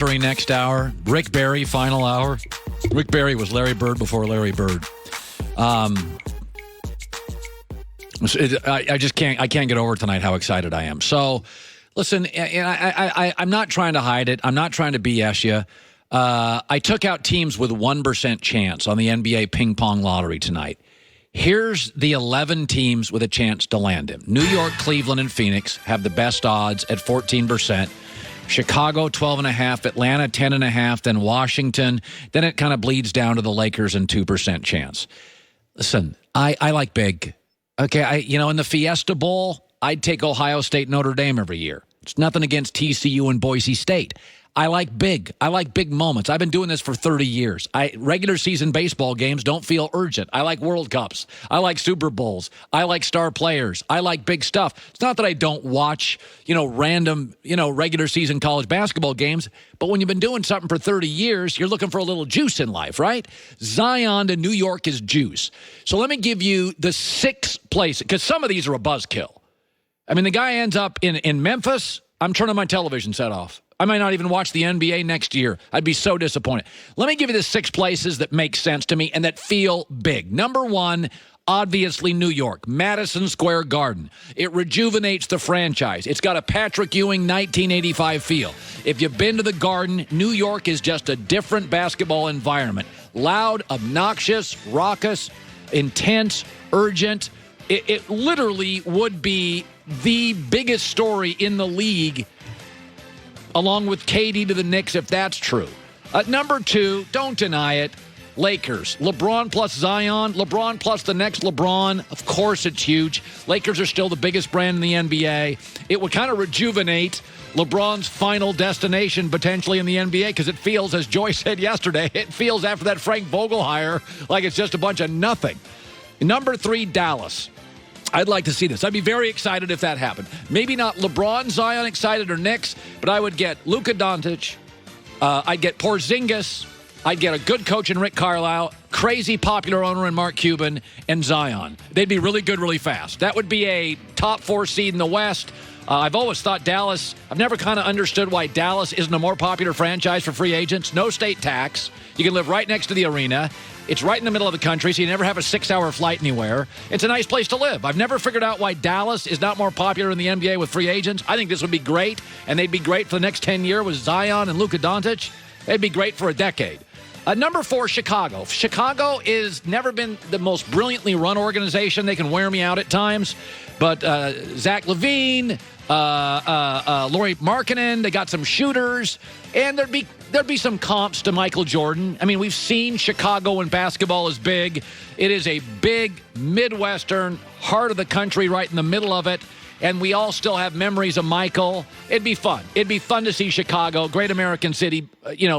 During next hour, Rick Barry, final hour. Rick Barry was Larry Bird before Larry Bird. I can't get over tonight how excited I am. So, listen, I'm not trying to hide it. I'm not trying to BS you. I took out teams with 1% chance on the NBA ping pong lottery tonight. Here's the 11 teams with a chance to land him. New York, Cleveland, and Phoenix have the best odds at 14%. Chicago, 12.5%, Atlanta, 10.5%, then Washington. Then it kind of bleeds down to the Lakers and 2% chance. Listen, I like big. Okay, in the Fiesta Bowl, I'd take Ohio State, Notre Dame every year. It's nothing against TCU and Boise State. I like big. I like big moments. I've been doing this for 30 years. Regular season baseball games don't feel urgent. I like World Cups. I like Super Bowls. I like star players. I like big stuff. It's not that I don't watch, random, regular season college basketball games, but when you've been doing something for 30 years, you're looking for a little juice in life, right? Zion to New York is juice. So let me give you the 6 places, because some of these are a buzzkill. I mean, the guy ends up in Memphis, I'm turning my television set off. I might not even watch the NBA next year. I'd be so disappointed. Let me give you the 6 places that make sense to me and that feel big. Number 1, obviously New York, Madison Square Garden. It rejuvenates the franchise. It's got a Patrick Ewing 1985 feel. If you've been to the Garden, New York is just a different basketball environment. Loud, obnoxious, raucous, intense, urgent. It literally would be the biggest story in the league, along with KD to the Knicks, if that's true. Number 2, don't deny it, Lakers. LeBron plus Zion, LeBron plus the next LeBron. Of course it's huge. Lakers are still the biggest brand in the NBA. It would kind of rejuvenate LeBron's final destination potentially in the NBA, because it feels, as Joy said yesterday, it feels after that Frank Vogel hire like it's just a bunch of nothing. Number 3, Dallas. I'd like to see this. I'd be very excited if that happened. Maybe not LeBron, Zion excited, or Knicks, but I would get Luka Doncic. I'd get Porzingis. I'd get a good coach in Rick Carlisle, crazy popular owner in Mark Cuban, and Zion. They'd be really good really fast. That would be a top 4 seed in the West. I've always thought Dallas, I've never kind of understood why Dallas isn't a more popular franchise for free agents. No state tax. You can live right next to the arena. It's right in the middle of the country, so you never have a 6-hour flight anywhere. It's a nice place to live. I've never figured out why Dallas is not more popular in the NBA with free agents. I think this would be great, and they'd be great for the next 10 years with Zion and Luka Doncic. They'd be great for a decade. Number 4, Chicago. Chicago has never been the most brilliantly run organization. They can wear me out at times. But Zach LaVine, Lauri Markkanen, they got some shooters, and there'd be some comps to Michael Jordan. I mean, we've seen Chicago when basketball is big. It is a big Midwestern heart of the country, right in the middle of it. And we all still have memories of Michael. It'd be fun. It'd be fun to see Chicago, great American city,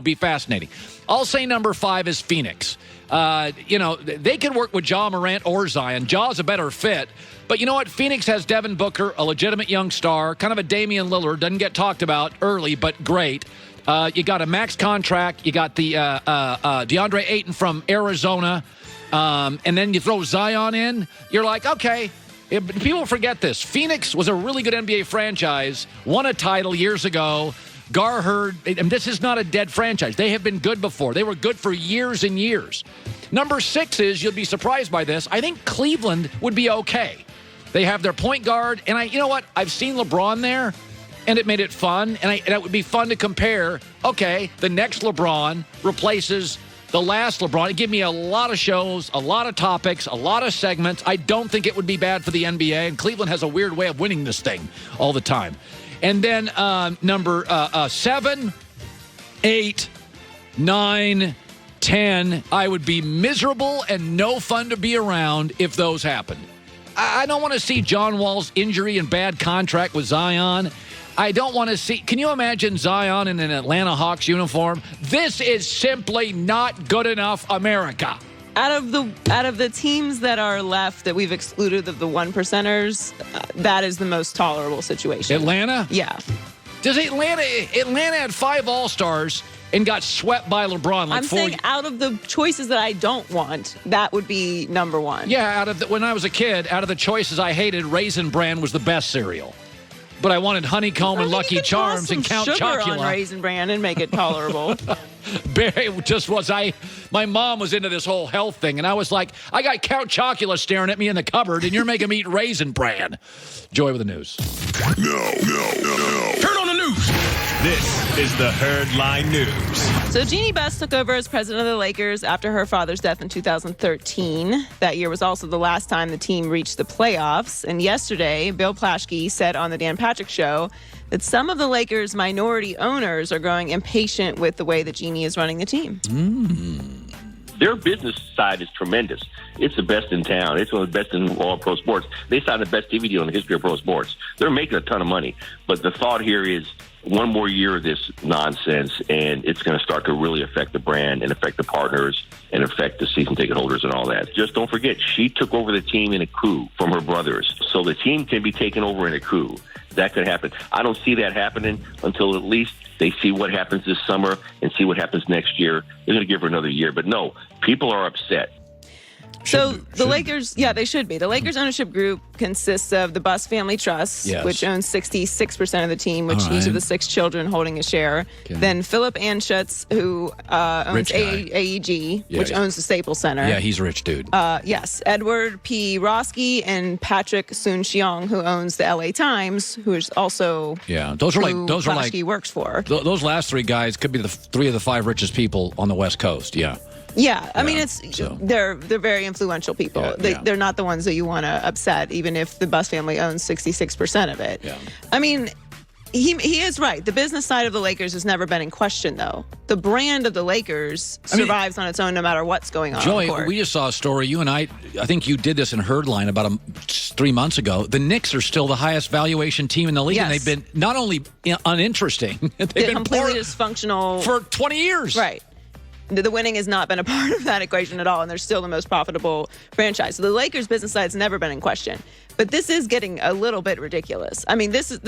be fascinating. I'll say number 5 is Phoenix. They could work with Ja Morant or Zion. Ja's a better fit. But you know what? Phoenix has Devin Booker, a legitimate young star, kind of a Damian Lillard. Doesn't get talked about early, but great. You got a max contract. You got the DeAndre Ayton from Arizona. And then you throw Zion in. You're like, okay. People forget this. Phoenix was a really good NBA franchise, won a title years ago. Garherd, and this is not a dead franchise. They have been good before. They were good for years and years. Number 6 is, you'll be surprised by this, I think Cleveland would be okay. They have their point guard, and you know what? I've seen LeBron there, and it made it fun, and it would be fun to compare. Okay, the next LeBron replaces the last LeBron. It gave me a lot of shows, a lot of topics, a lot of segments. I don't think it would be bad for the NBA, and Cleveland has a weird way of winning this thing all the time. And then number 7, 8, 9, 10, I would be miserable and no fun to be around if those happened. I don't want to see John Wall's injury and bad contract with Zion. I don't want to see. Can you imagine Zion in an Atlanta Hawks uniform? This is simply not good enough, America. Out of the teams that are left that we've excluded of the 1%ers, that is the most tolerable situation. Atlanta? Yeah. Does Atlanta had 5 All-Stars and got swept by LeBron. I'm saying out of the choices that I don't want, that would be number 1. Yeah, when I was a kid, out of the choices I hated, Raisin Bran was the best cereal. But I wanted honeycomb and Lucky Charms and Count sugar Chocula. on Raisin Bran and make it tolerable. Barry just was my mom was into this whole health thing, and I was like, I got Count Chocula staring at me in the cupboard, and you're making me eat Raisin Bran. Joy with the news. No. Turn on the news. This is the Herdline News. So Jeanie Buss took over as president of the Lakers after her father's death in 2013. That year was also the last time the team reached the playoffs. And yesterday, Bill Plaschke said on the Dan Patrick Show that some of the Lakers' minority owners are growing impatient with the way that Jeanie is running the team. Their business side is tremendous. It's the best in town. It's one of the best in all pro sports. They signed the best TV deal in the history of pro sports. They're making a ton of money. But the thought here is one more year of this nonsense, and it's going to start to really affect the brand and affect the partners and affect the season ticket holders and all that. Just don't forget, she took over the team in a coup from her brothers. So the team can be taken over in a coup. That could happen. I don't see that happening until at least they see what happens this summer and see what happens next year. They're going to give her another year. But no, people are upset. So the Lakers, they should be. The Lakers ownership group consists of the Buss Family Trust, Yes. which owns 66% of the team, which All each of right. the 6 children holding a share. Okay. Then Philip Anschutz, who owns Rich guy. AEG, Yeah, which he's- owns the Staples Center. Yeah, he's a rich dude. Yes, Edward P. Roski and Patrick Soon-Shiong, who owns the LA Times, who is also those are who Plaschke works for. Those last 3 guys could be the 3 of the 5 richest people on the West Coast. Yeah. Yeah, I mean, so. they're very influential people. Yeah. They're not the ones that you want to upset, even if the Buss family owns 66% of it. Yeah. I mean, he is right. The business side of the Lakers has never been in question, though. The brand of the Lakers survives on its own no matter what's going on. Joy, on the court. we just saw a story. You and I think you did this in Herdline about 3 months ago. The Knicks are still the highest valuation team in the league, and Yes. they've been not only uninteresting, they've They're been completely poor dysfunctional. for 20 years. Right. The winning has not been a part of that equation at all, and they're still the most profitable franchise. So the Lakers' business side's never been in question. But this is getting a little bit ridiculous. I mean, as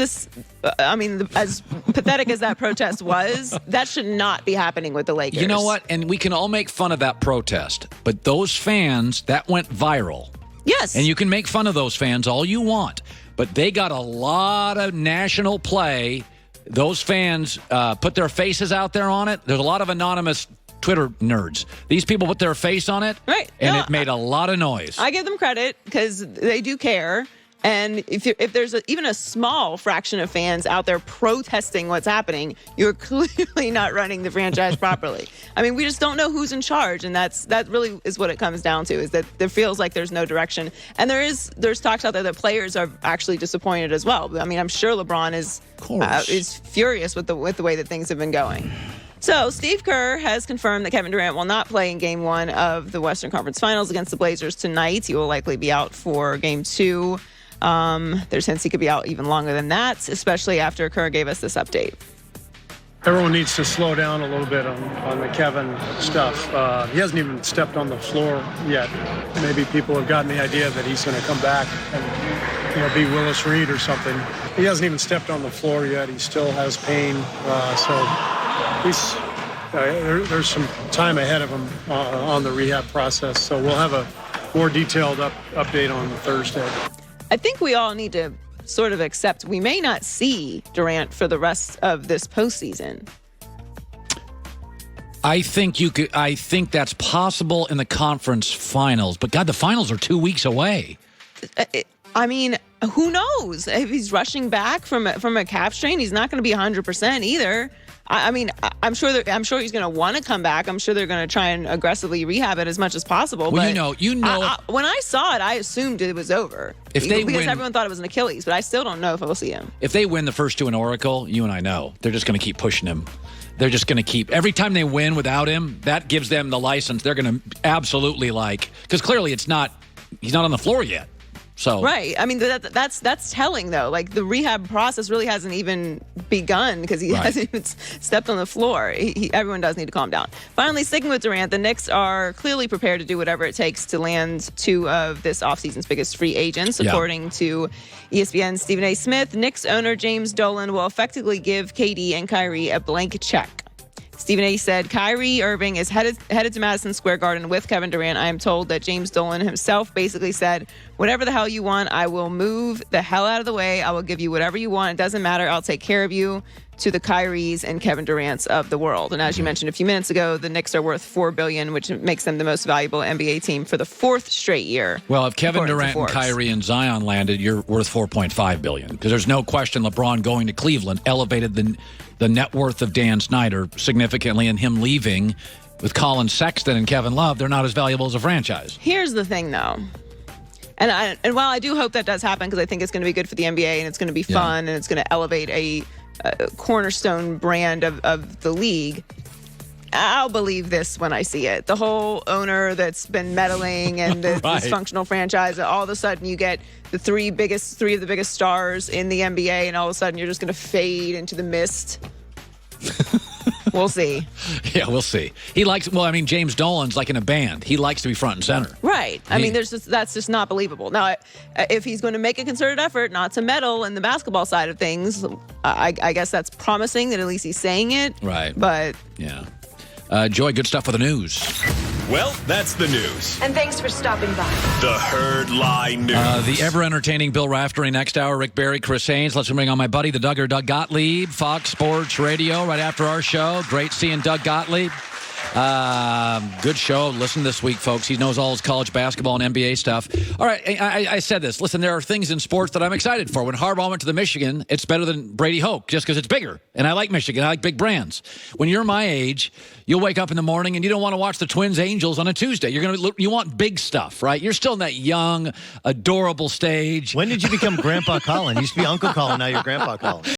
pathetic as that protest was, that should not be happening with the Lakers. You know what? And we can all make fun of that protest, but those fans, that went viral. Yes. And you can make fun of those fans all you want, but they got a lot of national play. Those fans put their faces out there on it. There's a lot of anonymous Twitter nerds. These people put their face on it, Right. and No, it made a lot of noise. I give them credit because they do care. And if there's even a small fraction of fans out there protesting what's happening, you're clearly not running the franchise properly. I mean, we just don't know who's in charge, and that really is what it comes down to, is that there feels like there's no direction. And there's talks out there that players are actually disappointed as well. I mean, I'm sure LeBron is furious with the way that things have been going. So Steve Kerr has confirmed that Kevin Durant will not play in Game 1 of the Western Conference Finals against the Blazers tonight. He will likely be out for Game 2. There's hints he could be out even longer than that, especially after Kerr gave us this update. Everyone needs to slow down a little bit on the Kevin stuff. He hasn't even stepped on the floor yet. Maybe people have gotten the idea that he's going to come back and be Willis Reed or something. He hasn't even stepped on the floor yet. He still has pain. There's some time ahead of him on the rehab process. So we'll have a more detailed update on Thursday. I think we all need to sort of accept we may not see Durant for the rest of this postseason. I think that's possible in the conference finals, but God, the finals are 2 weeks away. I mean, who knows? If he's rushing back from a calf strain, he's not going to be 100% either. I'm sure he's going to want to come back. I'm sure they're going to try and aggressively rehab it as much as possible. Well, but you know. When I saw it, I assumed it was over. If they because win, everyone thought it was an Achilles, but I still don't know if we'll see him. If they win the first 2 in Oracle, you and I know they're just going to keep pushing him. They're just going to keep every time they win without him. That gives them the license. They're going to absolutely because clearly he's not on the floor yet. So Right. I mean, that's telling, though. Like, the rehab process really hasn't even begun because he hasn't even stepped on the floor. Everyone does need to calm down. Finally, sticking with Durant, the Knicks are clearly prepared to do whatever it takes to land 2 of this offseason's biggest free agents. According to ESPN's Stephen A. Smith, Knicks owner James Dolan will effectively give KD and Kyrie a blank check. Stephen A. said, Kyrie Irving is headed to Madison Square Garden with Kevin Durant. I am told that James Dolan himself basically said, whatever the hell you want, I will move the hell out of the way. I will give you whatever you want. It doesn't matter. I'll take care of you, to the Kyries and Kevin Durants of the world. And as you mentioned a few minutes ago, the Knicks are worth $4 billion, which makes them the most valuable NBA team for the 4th straight year. Well, if Kevin Durant and Kyrie and Zion landed, you're worth $4.5 billion, because there's no question LeBron going to Cleveland elevated the net worth of Dan Snyder significantly, and him leaving with Colin Sexton and Kevin Love, they're not as valuable as a franchise. Here's the thing, though. And while I do hope that does happen, because I think it's going to be good for the NBA and it's going to be fun and it's going to elevate a cornerstone brand of the league, I'll believe this when I see it. The whole owner that's been meddling and the dysfunctional franchise, all of a sudden you get the three of the biggest stars in the NBA, and all of a sudden you're just going to fade into the mist. We'll see. Yeah, we'll see. He likes, James Dolan's like in a band. He likes to be front and center. Right. I mean, that's just not believable. Now, if he's going to make a concerted effort not to meddle in the basketball side of things, I guess that's promising that at least he's saying it. Right. But yeah. Joy, good stuff for the news. Well, that's the news. And thanks for stopping by. The Herd Lie News. The ever-entertaining Bill Raftery next hour, Rick Barry, Chris Haynes. Let's bring on my buddy, the Doug Gottlieb, Fox Sports Radio, right after our show. Great seeing Doug Gottlieb. Good show. Listen this week, folks. He knows all his college basketball and NBA stuff. All right, I said this. Listen, there are things in sports that I'm excited for. When Harbaugh went to the Michigan, it's better than Brady Hoke, just because it's bigger. And I like Michigan. I like big brands. When you're my age, you'll wake up in the morning and you don't want to watch the Twins Angels on a Tuesday. You want big stuff, right? You're still in that young, adorable stage. When did you become Grandpa Colin? You used to be Uncle Colin. Now you're Grandpa Colin.